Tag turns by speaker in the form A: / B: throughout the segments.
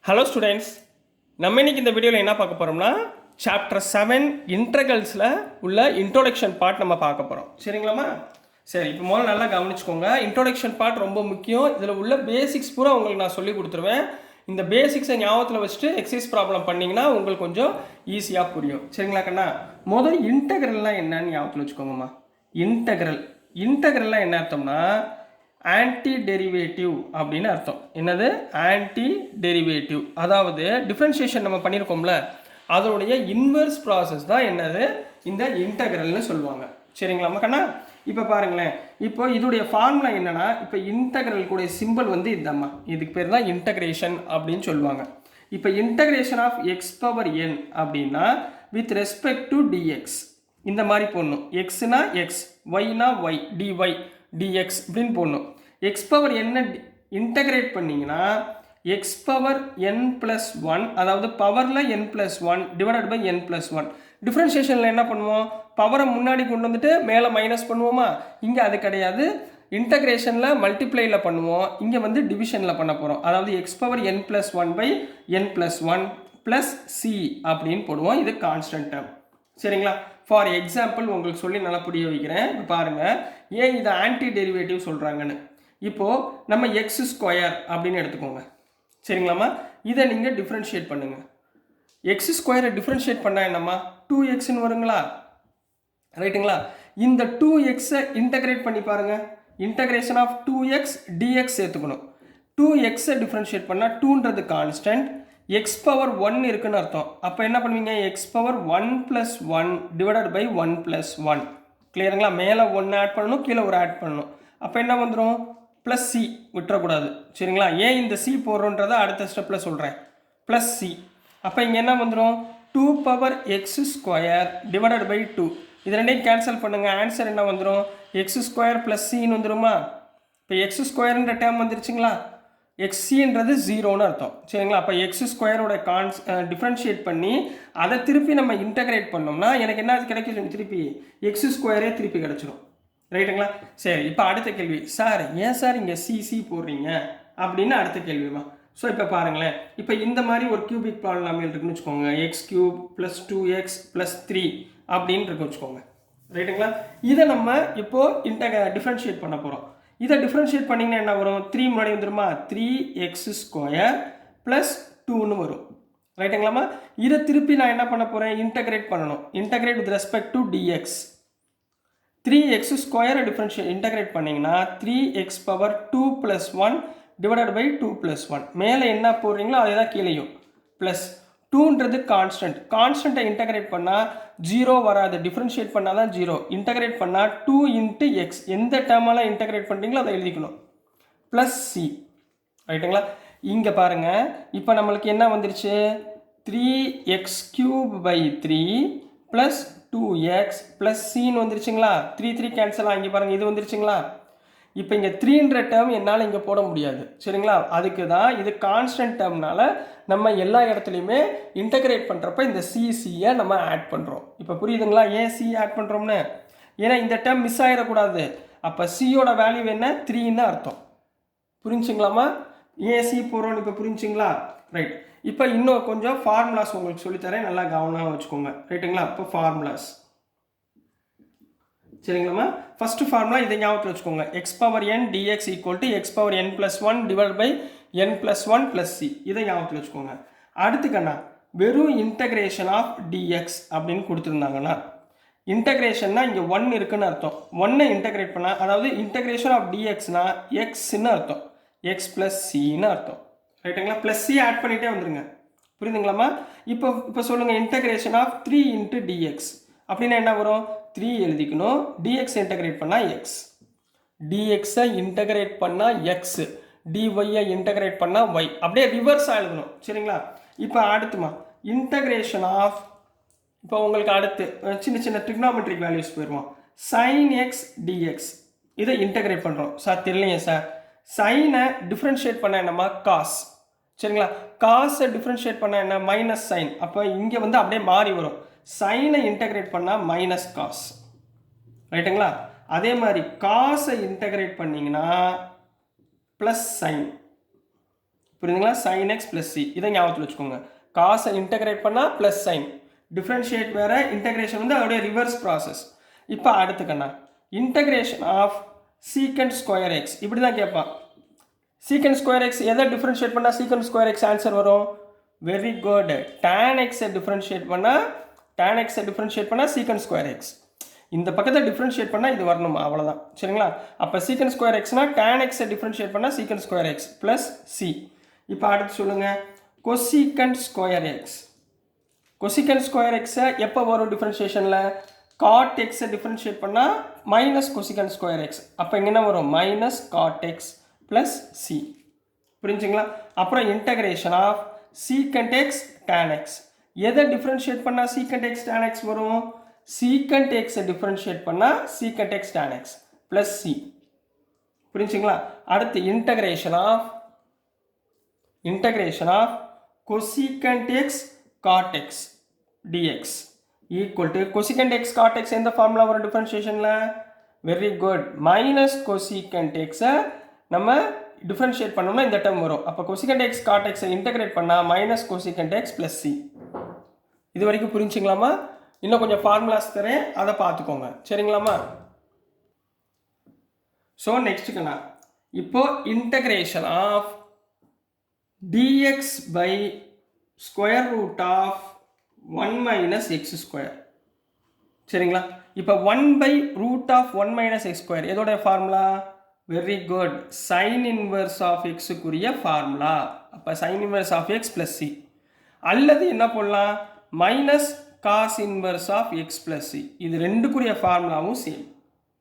A: Hello students, நம்ம இன்னைக்கு இந்த வீடியோவில் என்ன பார்க்க போகிறோம்னா சாப்டர் 7 இன்டர்கல்ஸில் உள்ள இன்ட்ரோடக்ஷன் பார்ட் நம்ம பார்க்க போகிறோம். சரிங்களாம்மா? சரி, இப்போ முதல்ல நல்லா கவனிச்சுக்கோங்க. இன்ட்ரோடக்ஷன் பார்ட் ரொம்ப முக்கியம். இதில் உள்ள பேசிக்ஸ் பூரா உங்களுக்கு நான் சொல்லி கொடுத்துருவேன். இந்த பேசிக்ஸை ஞாபகத்தில் வச்சுட்டு எக்ஸசைஸ் ப்ராப்ளம் பண்ணிங்கன்னா உங்களுக்கு கொஞ்சம் ஈஸியாக புரியும். சரிங்களா கண்ணா? முதல் இன்டெக்ரல்லாம் என்னன்னு ஞாபகத்தில் வச்சுக்கோங்கம்மா. இன்டெக்ரல்லாம் என்ன அர்த்தம்னா ஆன்டி டெரிவேட்டிவ் அப்படின்னு அர்த்தம். என்னது? Anti derivative. அதாவது டிஃப்ரென்ஷியேஷன் நம்ம பண்ணியிருக்கோம்ல, அதோடைய இன்வெர்ஸ் ப்ராசஸ் தான் என்னது இந்த இன்டெக்ரல்னு சொல்லுவாங்க. சரிங்களாம்மா கண்ணா? இப்போ பாருங்களேன், இப்போ இதோடைய ஃபார்முலா என்னன்னா, இப்போ இன்டெக்ரல் கூடிய சிம்பிள் வந்து இதுதாம்மா. இதுக்கு பேர் தான் இன்டெகிரேஷன் அப்படின்னு சொல்லுவாங்க. இப்போ integration of x power n அப்படின்னா வித் ரெஸ்பெக்ட் டு டிஎக்ஸ் இந்த மாதிரி போடணும். எக்ஸ்னா எக்ஸ், ஒய்னா ஒய், டிஒய் டிஎக்ஸ் அப்படின்னு போடணும். எக்ஸ் பவர் என்ன இன்டகிரேட் பண்ணிங்கன்னா எக்ஸ் பவர் என் ப்ளஸ் ஒன், அதாவது பவரில் n plus one divided by N plus one. டிஃப்ரென்ஷியேஷனில் என்ன பண்ணுவோம்? பவரை முன்னாடி கொண்டு வந்துட்டு மேலே மைனஸ் பண்ணுவோமா? இங்கே அது கிடையாது. இன்டகிரேஷனில் மல்டிப்ளையில் பண்ணுவோம், இங்கே வந்து டிவிஷனில் பண்ண போகிறோம். அதாவது X power N plus one by N plus one plus C அப்படின்னு போடுவோம். இது கான்ஸ்டன்ட் டேர்ம். சரிங்களா? ஃபார் எக்ஸாம்பிள் உங்களுக்கு சொல்லி நல்லா புரிய வைக்கிறேன். இப்போ பாருங்கள், ஏன் இதை ஆன்டி டெரிவேட்டிவ் சொல்கிறாங்கன்னு. இப்போது நம்ம எக்ஸ் ஸ்கொயர் அப்படின்னு எடுத்துக்கோங்க. சரிங்களாம்மா? இதை நீங்கள் டிஃப்ரென்ஷியேட் பண்ணுங்கள். எக்ஸ் ஸ்கொயரை டிஃப்ரென்ஷியேட் பண்ணால் என்னம்மா? 2xன்னு வருங்களா? ரைட்டுங்களா? இந்த 2xை இன்டகிரேட் பண்ணி பாருங்கள். இன்டகிரேஷன் ஆஃப் 2x dx சேர்த்துக்கணும். 2xை டிஃப்ரென்ஷியேட் பண்ணால் 2ன்றது கான்ஸ்டன்ட், எக்ஸ் பவர் 1 இருக்குன்னு அர்த்தம். அப்போ என்ன பண்ணுவீங்க? X power 1 plus 1 divided by 1 plus 1. கிளியருங்களா? மேலே 1 ஆட் பண்ணணும், கீழே ஒரு ஆட் பண்ணணும். அப்போ என்ன வந்துடும்? ப்ளஸ் சி விட்டுறக்கூடாது. சரிங்களா? ஏன் இந்த சி போடுறோன்றதை அடுத்த ஸ்டெப்பில் சொல்கிறேன். Plus C. அப்போ இங்கே என்ன வந்துடும்? 2 power X square divided by 2. இது ரெண்டையும் கேன்சல் பண்ணுங்கள். ஆன்சர் என்ன வந்துடும்? எக்ஸ் ஸ்கொயர் ப்ளஸ் சின்னு வந்துடுமா? இப்போ எக்ஸ் ஸ்கொயர்ன்ற டேர்ம் வந்துருச்சுங்களா? எக்ஸின்றது ஜீரோன்னு அர்த்தம். சரிங்களா? அப்போ எக்ஸ் ஸ்கொயரோட டிஃப்ரென்ஷியேட் பண்ணி அதை திருப்பி நம்ம இன்டகிரேட் பண்ணோம்னா எனக்கு என்ன கிடைக்கும்? திருப்பி எக்ஸ் ஸ்கொயரே திருப்பி கிடச்சிடும். ரைட்டுங்களா? சரி, இப்போ அடுத்த கேள்வி. சார் ஏன் சார் இங்கே சிசி போடுறீங்க அப்படின்னு அடுத்த கேள்விமா. ஸோ இப்போ பாருங்களேன், இப்போ இந்த மாதிரி ஒரு கியூபிக் பாலினாமியல் இருக்குன்னு வச்சுக்கோங்க. X cube plus 2x plus 3 அப்படின்னு இருக்கு வச்சுக்கோங்க. ரைட்டுங்களா? இதை நம்ம இப்போது டிஃப்ரென்ஷியேட் பண்ண போகிறோம். இதை டிஃப்ரென்ஷியேட் பண்ணிங்கன்னா என்ன வரும்? 3 முன்னாடி வந்துருமா? 3x ஸ்கொயர் ப்ளஸ் 2ன்னு வரும். ரைட்டுங்களாம்மா? இதை திருப்பி நான் என்ன பண்ண போகிறேன்? இன்டகிரேட் பண்ணணும். Integrate with respect to dx. 3x ஸ்கொயரை இன்டகிரேட் பண்ணிங்கன்னா 3x power 2 plus 1 divided by 2 plus 1. மேலே என்ன போடுறீங்களோ அதே தான் கீழேயும். ப்ளஸ் 2ன்றது கான்ஸ்டன்ட். கான்ஸ்டன்ட்டை இன்டகிரேட் பண்ணால் 0 வராது. டிஃப்ரென்ஷியேட் பண்ணால் தான் 0. இன்டகிரேட் பண்ணால் 2 இன்ட்டு எக்ஸ். எந்த டேர்மெல்லாம் இன்டகிரேட் பண்ணுறீங்களோ அதை எழுதிக்கணும். Plus c. ரைட்டுங்களா? இங்கே பாருங்கள், இப்போ நம்மளுக்கு என்ன வந்துருச்சு? 3x cube by 3 plus 2x plus சின்னு வந்துருச்சுங்களா? 3 கேன்சல் ஆகி பாருங்கள், இது வந்துருச்சுங்களா? இப்போ இங்கே 3ன்ற டேர்ம் என்னால் இங்கே போட முடியாது. சரிங்களா? அதுக்கு தான் இது கான்ஸ்டன்ட் டேர்ம்னால நம்ம எல்லா இடத்துலையுமே இன்டகிரேட் பண்ணுறப்ப இந்த சிசியை நம்ம ஆட் பண்ணுறோம். இப்போ புரியுதுங்களா ஏன் சி ஆட் பண்ணுறோம்னு? ஏன்னா இந்த டேர்ம் மிஸ் ஆகிடக்கூடாது. அப்போ சியோட வேல்யூ என்ன? 3ன்னு அர்த்தம். புரிஞ்சுங்களாமா? ஏன் சி போடுறோன்னு இப்போ புரிஞ்சுங்களா? ரைட். இப்போ இன்னும் கொஞ்சம் ஃபார்முலாஸ் உங்களுக்கு சொல்லித்தரேன், நல்லா கவனமாக வச்சுக்கோங்க. ரைட்டுங்களா? இப்போ ஃபார்முலாஸ். சரிங்களாம்மா? ஃபஸ்ட்டு ஃபார்முலா இதை ஞாபகத்தில் வச்சுக்கோங்க. X power N D X equal to X power N plus 1 divide by N plus 1 plus C. இதை ஞாபகத்தில் வச்சுக்கோங்க. அடுத்துக்கண்ணா வெறும் இன்டகிரேஷன் ஆஃப் டிஎக்ஸ் அப்படின்னு கொடுத்துருந்தாங்கன்னா, இன்டகிரேஷன்னா இங்கே 1 இருக்குன்னு அர்த்தம். 1ஐ இன்டகிரேட் பண்ணால், அதாவது இன்டகிரேஷன் ஆஃப் டிஎக்ஸ்னா எக்ஸ்ன்னு அர்த்தம். எக்ஸ் ப்ளஸ் சின்னு அர்த்தம். ரைட்டுங்களா? ப்ளஸ் சி ஆட் பண்ணிகிட்டே வந்துடுங்க. புரியுதுங்களாம்மா? இப்போ சொல்லுங்கள், இன்டகிரேஷன் ஆஃப் 3 இன்ட்டு டிஎக்ஸ் அப்படின்னா என்ன வரும்? 3 எழுதிக்கணும். டிஎக்ஸ் இன்டகிரேட் பண்ணால் எக்ஸ், டிஎக்ஸை இன்டகிரேட் பண்ணால் எக்ஸ், டிஒய்யை இன்டகிரேட் பண்ணால் ஒய். அப்படியே ரிவர்ஸாக எழுதணும். சரிங்களா? இப்போ அடுத்துமா இன்டகிரேஷன் ஆஃப், இப்போ உங்களுக்கு அடுத்து சின்ன சின்ன ட்ரிக்னாமெட்ரிக் வேல்யூஸ் போயிடுவோம். சைன் எக்ஸ் டிஎக்ஸ் இதை இன்டகிரேட் பண்ணுறோம். சார் தெரியலையே சார். சைனை டிஃப்ரென்ஷியேட் பண்ண என்னம்மா? காஸ். சரிங்களா? காசை டிஃப்ரென்ஷியேட் பண்ண என்ன? Minus sine. அப்போ இங்கே வந்து அப்படியே மாறி வரும். சைனை இன்டகிரேட் பண்ணால் மைனஸ் காஸ். ரைட்டுங்களா? அதே மாதிரி காசை இன்டகிரேட் பண்ணிங்கன்னா ப்ளஸ் சைன். புரியுதுங்களா? sin x ப்ளஸ் சி, இதை ஞாபகத்தில் வச்சுக்கோங்க. காசை இன்டகிரேட் பண்ணால் ப்ளஸ் சைன், டிஃப்ரென்ஷியேட் வேறு, இன்டகிரேஷன் வந்து அதோடைய ரிவர்ஸ் ப்ராசஸ். இப்போ அடுத்துக்கண்ணா integration of secant square x, இப்படி தான் கேட்பான். சீக்கண்ட் ஸ்கொயர் எக்ஸ் எதை டிஃப்ரென்ஷியேட் பண்ணால் சீக்கண்ட் ஸ்கொயர் எக்ஸ் ஆன்சர் வரும்? Very good. tan எக்ஸை டிஃப்ரென்ஷியேட் பண்ணால் சீக்கண்ட் ஸ்கொயர் எக்ஸ். இந்த பக்கத்தை டிஃப்ரென்ஷியேட் பண்ணால் இது வரணும், அவ்வளோதான். சரிங்களா? அப்போ சீக்கண்ட் ஸ்கொயர் எக்ஸ்னால் tan எக்ஸை டிஃப்ரென்ஷியேட் பண்ணால் secant square X plus C. இப்போ அடுத்து சொல்லுங்கள் cosecant square X. Cosecant square எக்ஸை எப்போ வரும் டிஃப்ரென்ஷியேஷனில்? காட் எக்ஸை டிஃப்ரென்ஷியேட் பண்ணால் மைனஸ் கொசிகண்ட் ஸ்கொயர் எக்ஸ். அப்போ இங்கே என்ன வரும்? Minus cot X plus C. புரிஞ்சுங்களா? அப்புறம் integration of secant X tan X. எதை டிஃப்ரென்ஷியேட் பண்ணால் சீக்கண்ட் எக்ஸ் tan எக்ஸ் வரும்? சீக்கண்ட் எக்ஸை டிஃப்ரென்ஷியேட் பண்ணால் secant X tan X plus C. புரிஞ்சுங்களா? அடுத்து integration of cosecant x cot x dx equal to cosecant x cot x எந்த formula வரும் டிஃபரன்ஷியேஷனில்? Very good. Minus cosecant x நம்ம differentiate பண்ணோம்னா இந்த டேர்ம் வரும். அப்போ cosecant x cot x integrate பண்ணால் minus cosecant x plus c. இது வரைக்கும் புரிஞ்சுங்களாமா? இன்னும் கொஞ்சம் ஃபார்முலாஸ் தரேன், அதை பார்த்துக்கோங்க. சரிங்களாமா? ஸோ நெக்ஸ்ட்டுக்குண்ணா இப்போ integration of dx by square root of 1 minus x square. சரிங்களா? இப்போ 1 by root of 1 minus x square எதோடைய formula? Very good. sin inverse of x குரிய ஃபார்முலா. அப்போ sin inverse of x plus c. அல்லது என்ன போடலாம்? Minus cos inverse of x plus c. இது ரெண்டுக்குரிய ஃபார்முலாவும் same,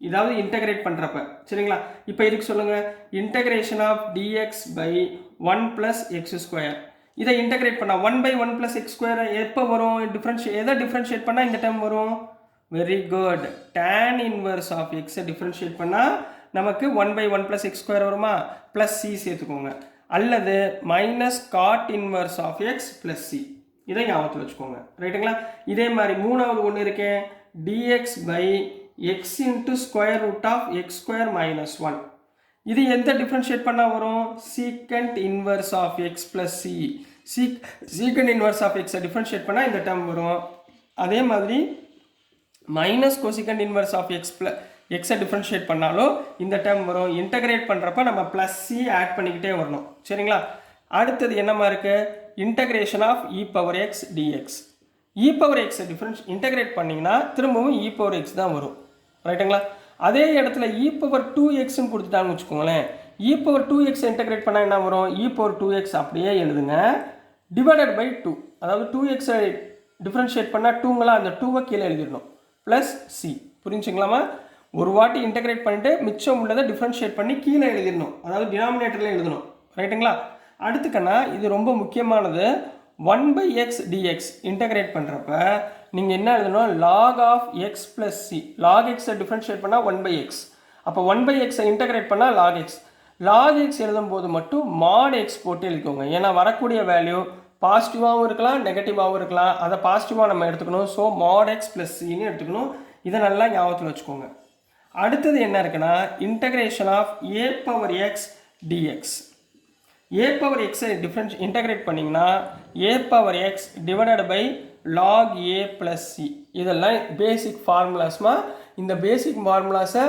A: இதாவது இன்டகிரேட் பண்ணுறப்ப. சரிங்களா? இப்போ இதுக்கு சொல்லுங்கள் integration of dx by 1 plus x square. இதை இன்டகிரேட் பண்ணால் 1 by 1 plus x square எப்போ வரும்? எதை டிஃப்ரென்ஷியேட் பண்ணால் இந்த டைம் வரும்? Very good. tan inverse of x differentiate பண்ணால் நமக்கு 1 by 1 plus x square வருமா? ப்ளஸ் சி சேர்த்துக்கோங்க. அல்லது minus cot inverse of X plus C. இதை ஞாபகத்தில் வச்சுக்கோங்க. ரைட்டுங்களா? இதே மாதிரி மூணாவது ஒன்று இருக்கேன், dx by x into square root of x square minus 1. இது எந்த டிஃப்ரென்ஷியேட் பண்ணால் வரும்? Secant inverse of X plus C. Secant inverse of எக்ஸை டிஃப்ரென்ஷியேட் பண்ணால் இந்த டேர்ம் வரும். அதே மாதிரி மைனஸ் கோசிக்கண்ட் இன்வர்ஸ் ஆஃப் எக்ஸை டிஃப்ரென்ஷியேட் பண்ணாலும் இந்த டேர்ம் வரும். இன்டகிரேட் பண்ணுறப்ப நம்ம ப்ளஸ் சி ஆட் பண்ணிக்கிட்டே வரணும். சரிங்களா? அடுத்தது என்னமா இருக்குது? Integration of E power X D X. E power எக்ஸை இன்டகிரேட் பண்ணிங்கன்னா திரும்பவும் இ பவர் எக்ஸ் தான் வரும். ரைட்டுங்களா? அதே இடத்துல இ பவர் 2xன்னு கொடுத்துட்டாங்கன்னு வச்சுக்கோங்களேன். இ பவர் 2x இன்டகிரேட் பண்ணால் என்ன வரும்? இ பவர் 2x அப்படியே எழுதுங்க, டிவைடட் பை 2. அதாவது 2xை டிஃப்ரென்ஷியேட் பண்ணால் 2ங்களா, அந்த 2வை கீழே எழுதிடணும் ப்ளஸ் சி. புரிஞ்சுங்களாமா? ஒரு வாட்டி இன்டகிரேட் பண்ணிவிட்டு மிச்சம் உள்ளதை டிஃப்ரென்ஷியேட் பண்ணி கீழே எழுதிடணும், அதாவது டினாமினேட்டரில் எழுதணும். ரைட்டுங்களா? அடுத்துக்கண்ணா இது ரொம்ப முக்கியமானது. 1 by x dx இன்டகிரேட் பண்ணுறப்ப நீங்கள் என்ன எழுதணும்? log of x plus c. log xஐ டிஃப்ரென்ஷியேட் பண்ணால் 1 by x. அப்போ 1 by xஐ இன்டகிரேட் பண்ணால் log x. log x எழுதும்போது மட்டும் mod x போட்டு எழுதிக்கோங்க. ஏன்னா வரக்கூடிய வேல்யூ பாசிட்டிவாகவும் இருக்கலாம், நெகட்டிவாகவும் இருக்கலாம். அதை பாசிட்டிவாக நம்ம எடுத்துக்கணும். ஸோ mod x plus cன்னு எடுத்துக்கணும். இதை நல்லா ஞாபகத்தில் வச்சுக்கோங்க. அடுத்தது என்ன இருக்குன்னா integration of a power x dx. a power எக்ஸை இன்டகிரேட் பண்ணிங்கன்னா a power X divided by log a plus C. இதெல்லாம் பேசிக் ஃபார்முலாஸ்மா. இந்த பேசிக் ஃபார்முலாஸை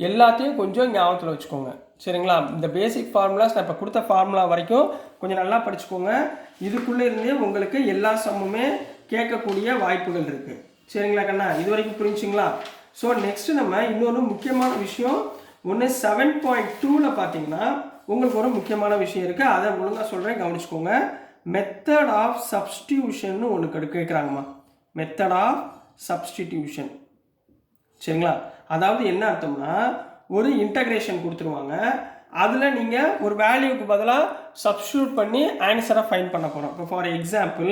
A: எல்லாத்தையும் கொஞ்சம் ஞாபகத்தில் வச்சுக்கோங்க. சரிங்களா? இந்த பேசிக் ஃபார்முலாஸ் நான் இப்போ கொடுத்த ஃபார்முலா வரைக்கும் கொஞ்சம் நல்லா படிச்சுக்கோங்க. இதுக்குள்ளே இருந்தே உங்களுக்கு எல்லா சம்முமே கேட்கக்கூடிய வாய்ப்புகள் இருக்குது. சரிங்களா கண்ணா? இது வரைக்கும் புரிஞ்சுங்களா? ஸோ நெக்ஸ்ட்டு நம்ம இன்னொரு முக்கியமான விஷயம் ஒன்று 7.2ல் பார்த்தீங்கன்னா உங்களுக்கு ஒரு முக்கியமான விஷயம் இருக்குது. அதை ஒழுங்காக சொல்கிறேன், கவனிச்சுக்கோங்க. மெத்தட் ஆஃப் சப்ஸ்டியூஷன் ஒன்று கேட்குறாங்கம்மா. Method of substitution. சரிங்களா? அதாவது என்ன அர்த்தம்னா ஒரு இன்டகிரேஷன் கொடுத்துருவாங்க, அதில் நீங்கள் ஒரு வேல்யூக்கு பதிலாக சப்ஸ்டியூட் பண்ணி ஆன்சரை ஃபைண்ட் பண்ண போகிறோம். இப்போ for example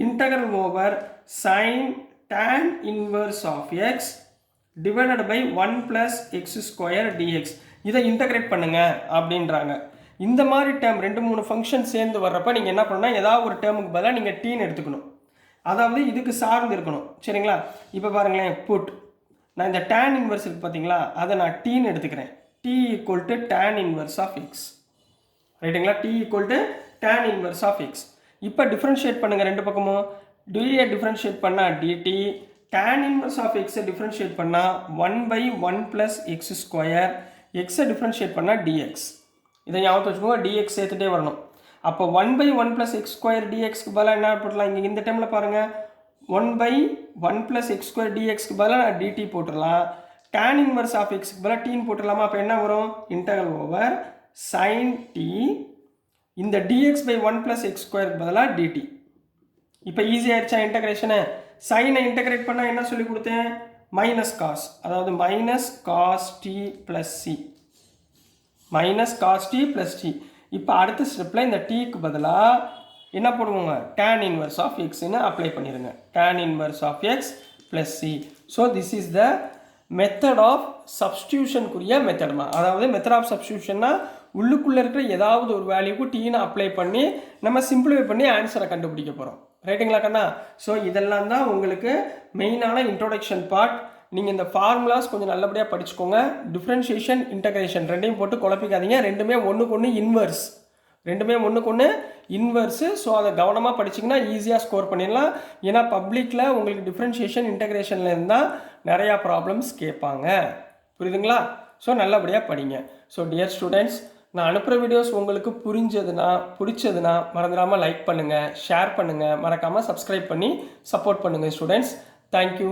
A: integral over sine tan inverse of X divided by 1 + x square dx. இதை இன்டகிரேட் பண்ணுங்க அப்படின்றாங்க. இந்த மாதிரி டேர்ம் 2-3 ஃபங்க்ஷன் சேர்ந்து வர்றப்ப நீங்கள் என்ன பண்ணால் ஏதாவது ஒரு டேர்முக்கு பதிலாக நீங்கள் டீன்னு எடுத்துக்கணும், அதாவது இதுக்கு சார்ந்து இருக்கணும். சரிங்களா? இப்போ பாருங்களேன், புட் நான் இந்த tan இன்வர்ஸ் இருக்குது பார்த்தீங்களா, அதை நான் டீன்னு எடுத்துக்கிறேன். t = tan inverse of X. ரைட்டுங்களா? t = tan inverse of X. இப்போ டிஃப்ரென்ஷியேட் பண்ணுங்கள் ரெண்டு பக்கமும். டிஏ டிஃப்ரென்ஷியேட் பண்ணால் டிடி, tan இன்வர்ஸ் ஆஃப் எக்ஸை டிஃப்ரென்ஷியேட் பண்ணால் 1/1 ப்ளஸ் எக்ஸ் ஸ்கொயர், எக்ஸை டிஃப்ரென்ஷியேட் பண்ணால் டிஎக்ஸ். இதை ஞாபகத்தை வச்சுக்கோங்க, டிஎக்ஸ் சேர்த்துட்டே வரணும். அப்போ 1/1 ப்ளஸ் எக்ஸ் ஸ்கொயர் டிஎக்ஸ்க்கு பதிலாக என்ன போட்டலாம், இங்கே இந்த டைமில் பாருங்கள் 1/1 ப்ளஸ் எக்ஸ் ஸ்கொயர் டிஎக்ஸ்க்கு பதிலாக நான் டிடி போட்டுடலாம். tan இன்வர்ஸ் ஆஃப் எக்ஸ்க்கு பதிலாக டீன் போட்டுடலாமா? அப்போ என்ன வரும், இன்டகரல் ஓவர் சைன் டி இந்த dx/1 ப்ளஸ் எக்ஸ் ஸ்கொயருக்கு பதிலாக டிடி. இப்போ ஈஸியாகிடுச்சா இன்டகிரேஷனை? சைனை இன்டகிரேட் பண்ணால் என்ன சொல்லி கொடுத்தேன், மைனஸ் காஸ், அதாவது minus cos t plus c, minus cos t plus t. இப்போ அடுத்த ஸ்டெப்பில் இந்த டீக்கு பதிலாக என்ன போடுவோங்க, tan இன்வர்ஸ் ஆஃப் எக்ஸ்ன்னு அப்ளை பண்ணிடுங்க. tan inverse of X plus c. So this is the method of சப்ஸ்டியூஷனுக்குரிய மெத்தட்மா. அதாவது மெத்தட் ஆஃப் சப்ஸ்டியூஷன்னா உள்ளுக்குள்ளே இருக்கிற ஏதாவது ஒரு வேல்யூக்கு டீனை அப்ளை பண்ணி நம்ம சிம்பிளிஃபை பண்ணி ஆன்சரை கண்டுபிடிக்க போகிறோம். ரைட்டுங்களா கண்ணா? ஸோ இதெல்லாம் தான் உங்களுக்கு மெயினான இன்ட்ரோடக்ஷன் பார்ட். நீங்கள் இந்த ஃபார்முலாஸ் கொஞ்சம் நல்லபடியாக படிச்சுக்கோங்க. டிஃப்ரென்ஷியேஷன், இன்டகிரேஷன் ரெண்டையும் போட்டு குழப்பிக்காதீங்க. ரெண்டுமே ஒன்றுக்கு ஒன்று இன்வர்ஸ், ரெண்டுமே ஒன்றுக்கு ஒன்று இன்வர்ஸு. ஸோ அதை கவனமாக படிச்சிங்கன்னா ஈஸியாக ஸ்கோர் பண்ணிடலாம். ஏன்னா பப்ளிக்கில் உங்களுக்கு டிஃப்ரென்ஷியேஷன் இன்டகிரேஷனில் இருந்தால் நிறையா ப்ராப்ளம்ஸ் கேட்பாங்க. புரியுதுங்களா? ஸோ நல்லபடியாக படிங்க. ஸோ டியர் ஸ்டூடெண்ட்ஸ், நான் அனுப்புகிற வீடியோஸ் உங்களுக்கு பிடிச்சதுன்னா மறந்துடாமல் லைக் பண்ணுங்கள், ஷேர் பண்ணுங்கள், மறக்காமல் சப்ஸ்கிரைப் பண்ணி சப்போர்ட் பண்ணுங்கள் ஸ்டூடெண்ட்ஸ். தேங்க்யூ.